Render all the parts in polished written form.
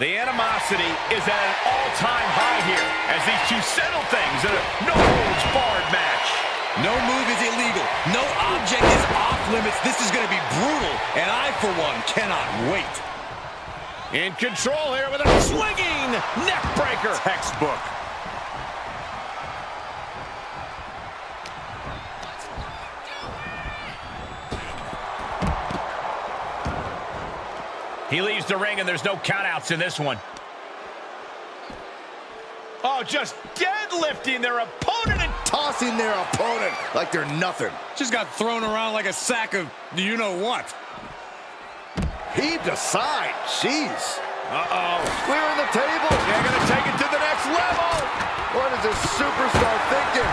The animosity is at an all-time high here as these two settle things in a no-holds-barred match. No move is illegal. No object is off limits. This is going to be brutal, and I, for one, cannot wait. In control here with a swinging neck breaker. Textbook. He leaves the ring, and there's no countouts in this one. Oh, just deadlifting their opponent and tossing their opponent like they're nothing. Just got thrown around like a sack of you-know-what. Heaved aside. Jeez. Uh-oh. Clearing the table. They're going to take it to the next level. What is this superstar thinking?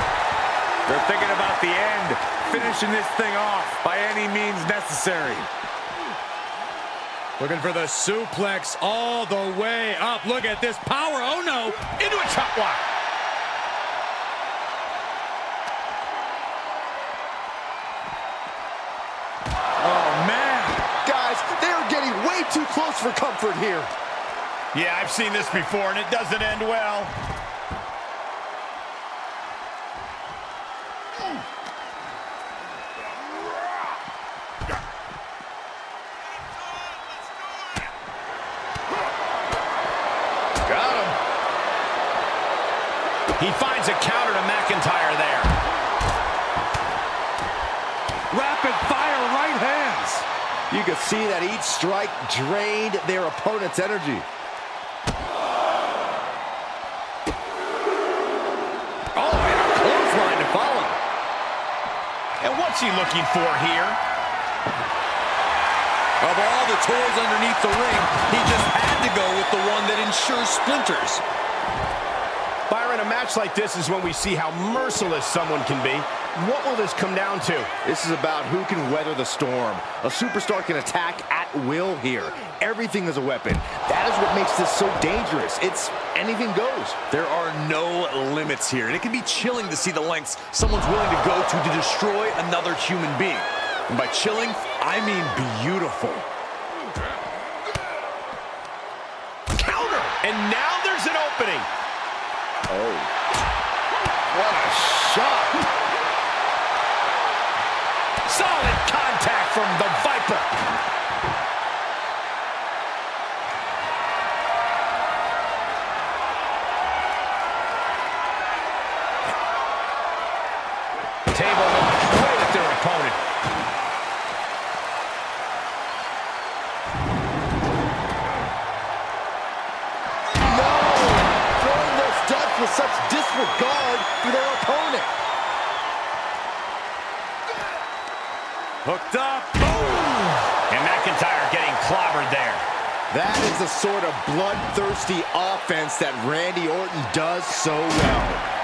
They're thinking about the end, finishing this thing off by any means necessary. Looking for the suplex all the way up. Look at this power. Oh, no. Into a chop block. Oh, man. Guys, they are getting way too close for comfort here. Yeah, I've seen this before, and it doesn't end well. Got him. He finds a counter to McIntyre there. Rapid fire right hands. You can see that each strike drained their opponent's energy. Oh, and a clothesline to follow. And what's he looking for here? Of all the toys underneath the ring, he just had to go with the one that ensures splinters. Byron, a match like this is when we see how merciless someone can be. What will this come down to? This is about who can weather the storm. A superstar can attack at will here. Everything is a weapon. That is what makes this so dangerous. It's anything goes. There are no limits here, and it can be chilling to see the lengths someone's willing to go to destroy another human being. And by chilling, I mean beautiful. Counter! And now there's an opening. Oh. What a shot. Solid contact from the Viper. Table launched right at their opponent. No! Throwing those steps with such disregard for their opponent. Hooked up. Boom! And McIntyre getting clobbered there. That is the sort of bloodthirsty offense that Randy Orton does so well.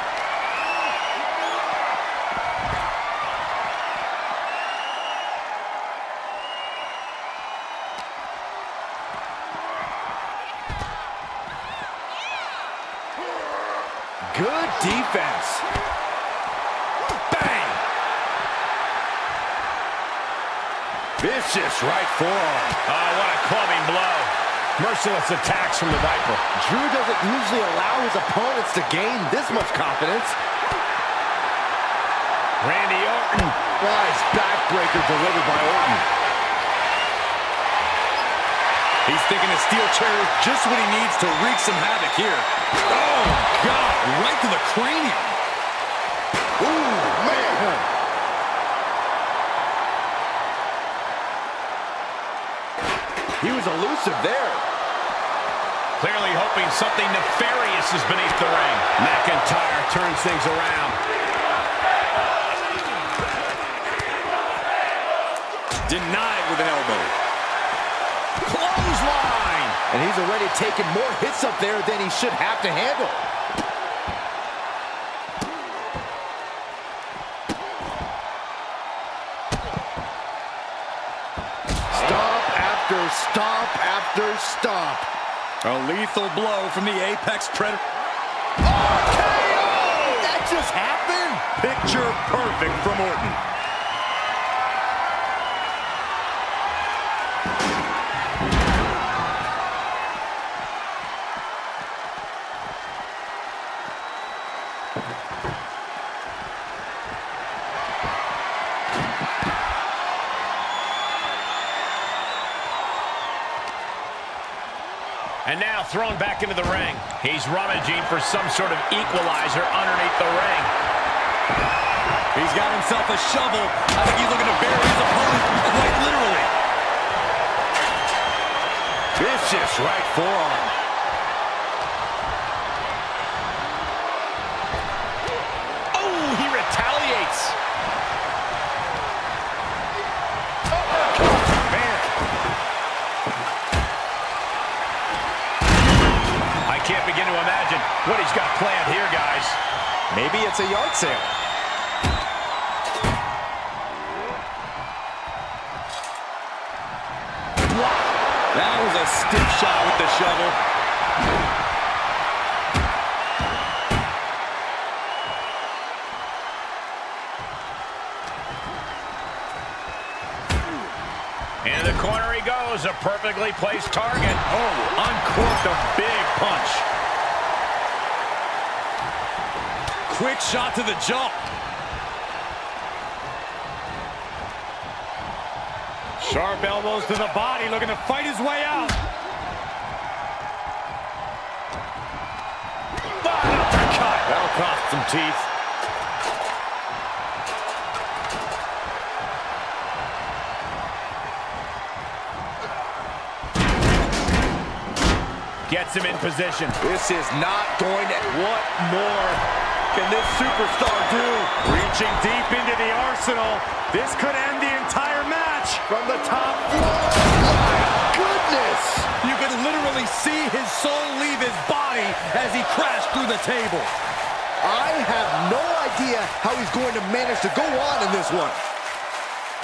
Good defense. Bang! Vicious right forearm. Oh, what a clubbing blow. Merciless attacks from the Viper. Drew doesn't usually allow his opponents to gain this much confidence. Randy Orton. Nice backbreaker delivered by Orton. He's thinking a steel chair is just what he needs to wreak some havoc here. Oh, God, right to the cranium. Ooh, man. He was elusive there. Clearly hoping something nefarious is beneath the ring. McIntyre turns things around. Denied with an elbow. Clothesline! And he's already taken more hits up there than he should have to handle. Stomp after stomp after stomp. A lethal blow from the Apex Predator. RKO! That just happened? Picture perfect from Orton. And now thrown back into the ring. He's rummaging for some sort of equalizer underneath the ring. He's got himself a shovel. I think he's looking to bury his opponent quite literally. Vicious right forearm. Oh, he retaliates. Man. I can't begin to imagine what he's got planned here, guys. Maybe it's a yard sale. That was a stiff shot with the shovel. In the corner he goes, a perfectly placed target. Oh, uncorked a big punch. Quick shot to the jaw. Sharp elbows to the body, looking to fight his way out. Uppercut. That'll cost some teeth. Gets him in position. This is not going to... What more can this superstar do? Reaching deep into the arsenal. This could end the entire match. From the top floor. My goodness! You could literally see his soul leave his body as he crashed through the table. I have no idea how he's going to manage to go on in this one.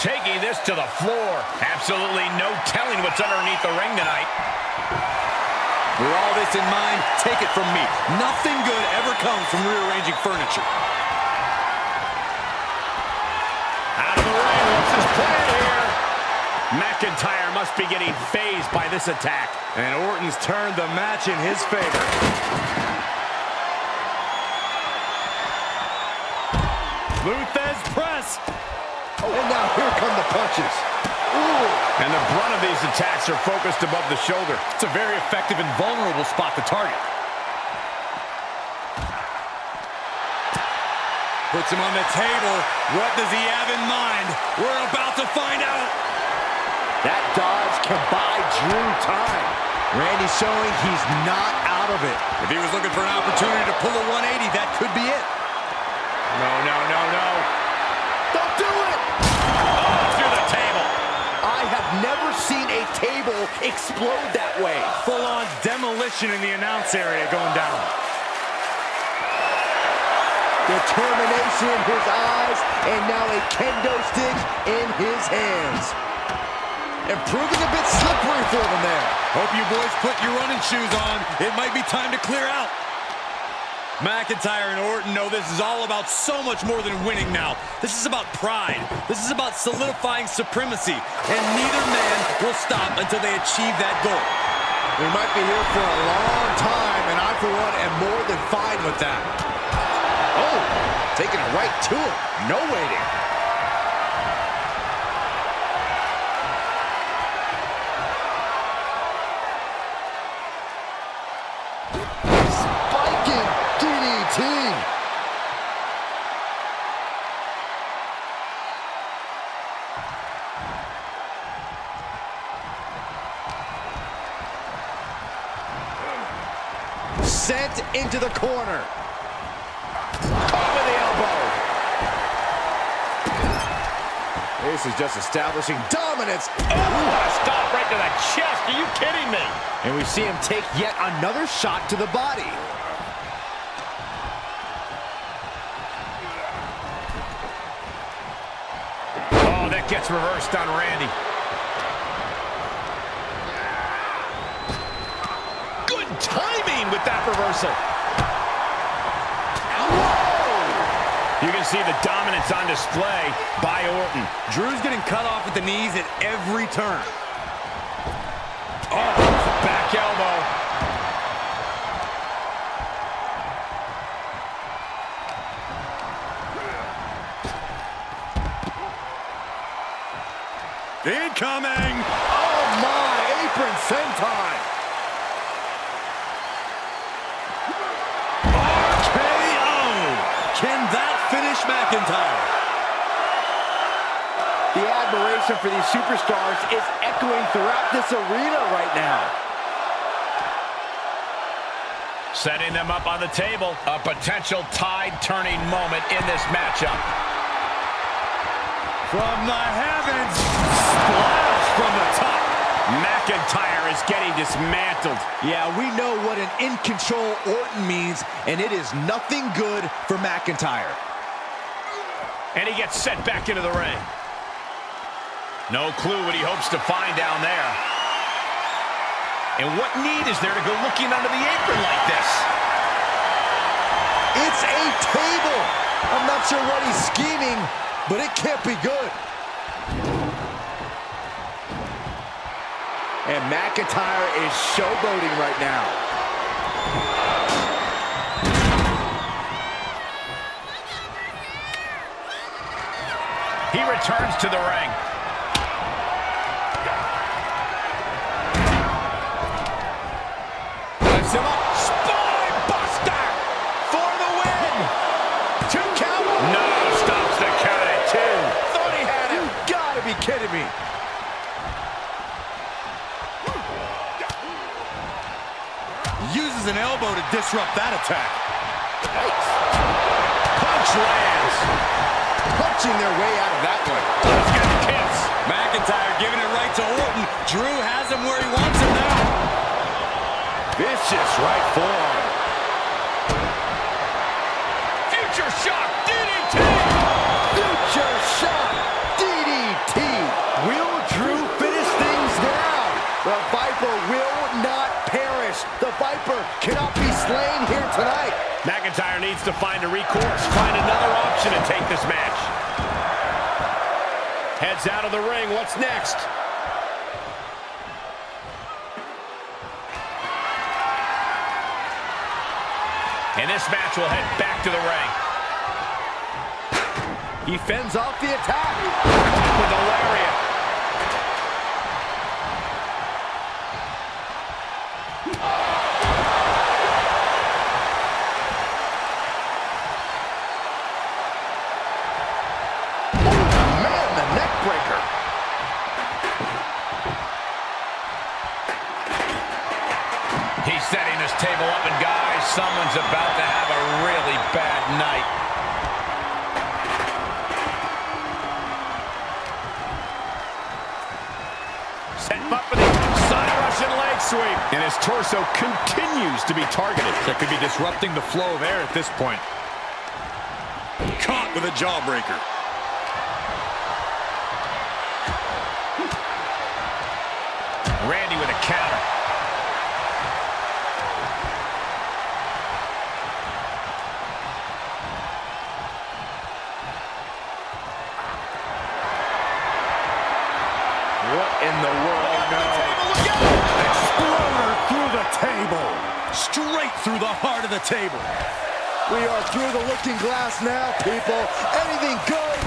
Taking this to the floor. Absolutely no telling what's underneath the ring tonight. With all this in mind, take it from me. Nothing good ever comes from rearranging furniture. Out of the ring, what's his plan here? McIntyre must be getting phased by this attack. And Orton's turned the match in his favor. Luthez press. Oh, and now here come the punches. Ooh. And the brunt of these attacks are focused above the shoulder. It's a very effective and vulnerable spot to target. Puts him on the table. What does he have in mind? We're about to find out. That dodge can buy Drew time. Randy's showing he's not out of it. If he was looking for an opportunity to pull a 180, that could be it. No, no, no, no. Don't do it! Oh, through the table. I have never seen a table explode that way. Full-on demolition in the announce area going down. Determination in his eyes, and now a kendo stick in his hands. And proving a bit slippery for them there. Hope you boys put your running shoes on. It might be time to clear out. McIntyre and Orton know this is all about so much more than winning now. This is about pride. This is about solidifying supremacy. And neither man will stop until they achieve that goal. We might be here for a long time, and I, for one, am more than fine with that. Oh, taking it right to him. No waiting. Spiking DDT. Sent into the corner. Over the elbow. This is just establishing dominance. Oh, a stop right to the chest. Are you kidding me? And we see him take yet another shot to the body. Oh, that gets reversed on Randy. Good timing with that reversal. You can see the dominance on display by Orton. Drew's getting cut off at the knees at every turn. Oh, back elbow. Incoming! Oh my, apron senton. finish McIntyre. The admiration for these superstars is echoing throughout this arena right now. Setting them up on the table. A potential tide-turning moment in this matchup. From the heavens, splash from the top. McIntyre is getting dismantled. Yeah, we know what an in-control Orton means, and it is nothing good for McIntyre. And he gets set back into the ring. No clue what he hopes to find down there. And what need is there to go looking under the apron like this? It's a table. I'm not sure what he's scheming, but it can't be good. And McIntyre is showboating right now. He returns to the ring. Lifts him up. Spine buster for the win. 2 count. No, stops the count at 2. Thought he had him. You gotta be kidding me. Uses an elbow to disrupt that attack. Nice. Punch lands. Punching their way out of that one. Let's get the kiss. McIntyre giving it right to Orton. Drew has him where he wants him now. Vicious right forearm. Future shock DDT. Future shot. DDT. Will Drew finish things now? The Viper will not perish. The Viper cannot be slain here tonight. McIntyre needs to find a recourse, find another option to take this match. Heads out of the ring. What's next? And this match will head back to the ring. He fends off the attack. With a lariat. He's setting this table up, and guys, someone's about to have a really bad night. Setting him up for the side Russian leg sweep. And his torso continues to be targeted. That could be disrupting the flow of air at this point. Caught with a jawbreaker. Randy with a counter. What in the world? No. Exploder through the table. Straight through the heart of the table. We are through the looking glass now, people. Anything good.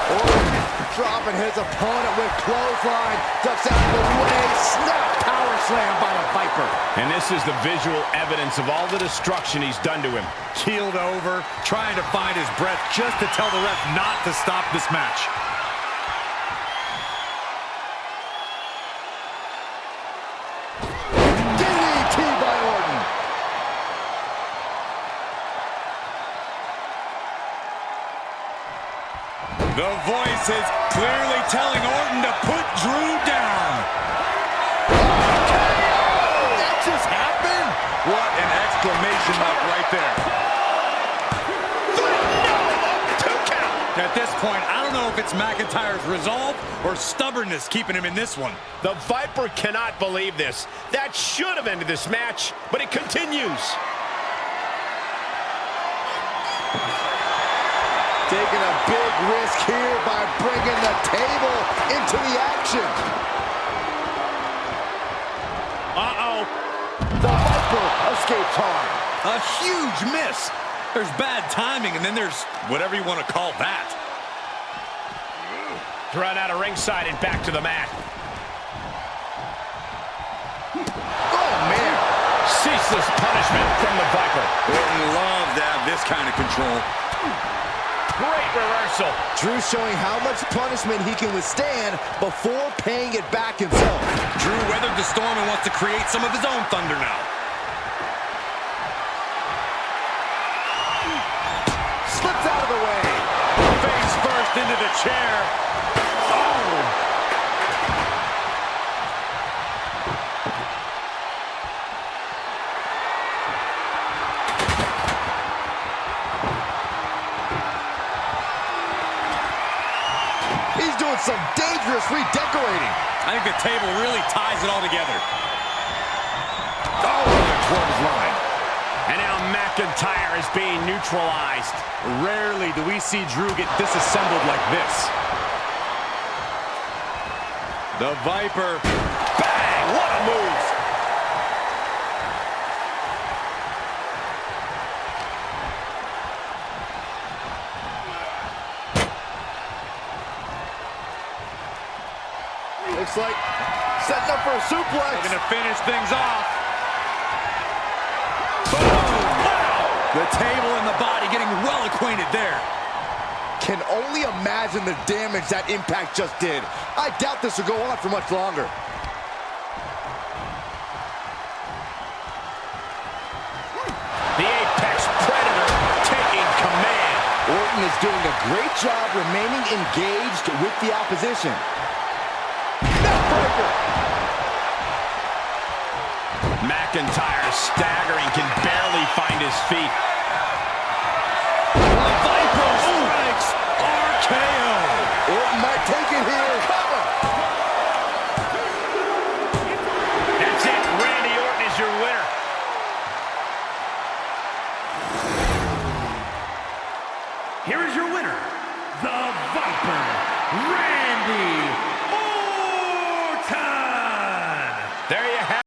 Orton dropping his opponent with clothesline. Ducks out of the way. Snap power slam by the Viper. And this is the visual evidence of all the destruction he's done to him. Keeled over, trying to find his breath just to tell the ref not to stop this match. DDT by Orton. The voice is clearly telling Orton to put Drew down. That just happened? What an exclamation mark right there. At this point, I don't know if it's McIntyre's resolve or stubbornness keeping him in this one. The Viper cannot believe this. That should have ended this match, but it continues. Taking a big risk here by bringing the table into the action. Uh-oh. The Viper escapes harm. A huge miss. There's bad timing, and then there's whatever you want to call that. Thrown out of ringside and back to the mat. Oh, man. Cease Merciless punishment from the Viper. Orton loves to have this kind of control. Great reversal. Drew showing how much punishment he can withstand before paying it back himself. Drew weathered the storm and wants to create some of his own thunder now. Slips out of the way. Face first into the chair. Oh! He's doing some dangerous redecorating. I think the table really ties it all together. Oh, the clothesline. And now McIntyre is being neutralized. Rarely do we see Drew get disassembled like this. The Viper. Bang! What a move! Looks like setting up for a suplex. They're going to finish things off. The table and the body getting well acquainted there. Can only imagine the damage that impact just did. I doubt this will go on for much longer. The Apex Predator taking command. Orton is doing a great job remaining engaged with the opposition. Neckbreaker. McIntyre staggering, can barely find his feet. Viper strikes RKO. Orton might take it here. Cover. That's it. Randy Orton is your winner. Here is your winner, the Viper, Randy Orton. There you have it.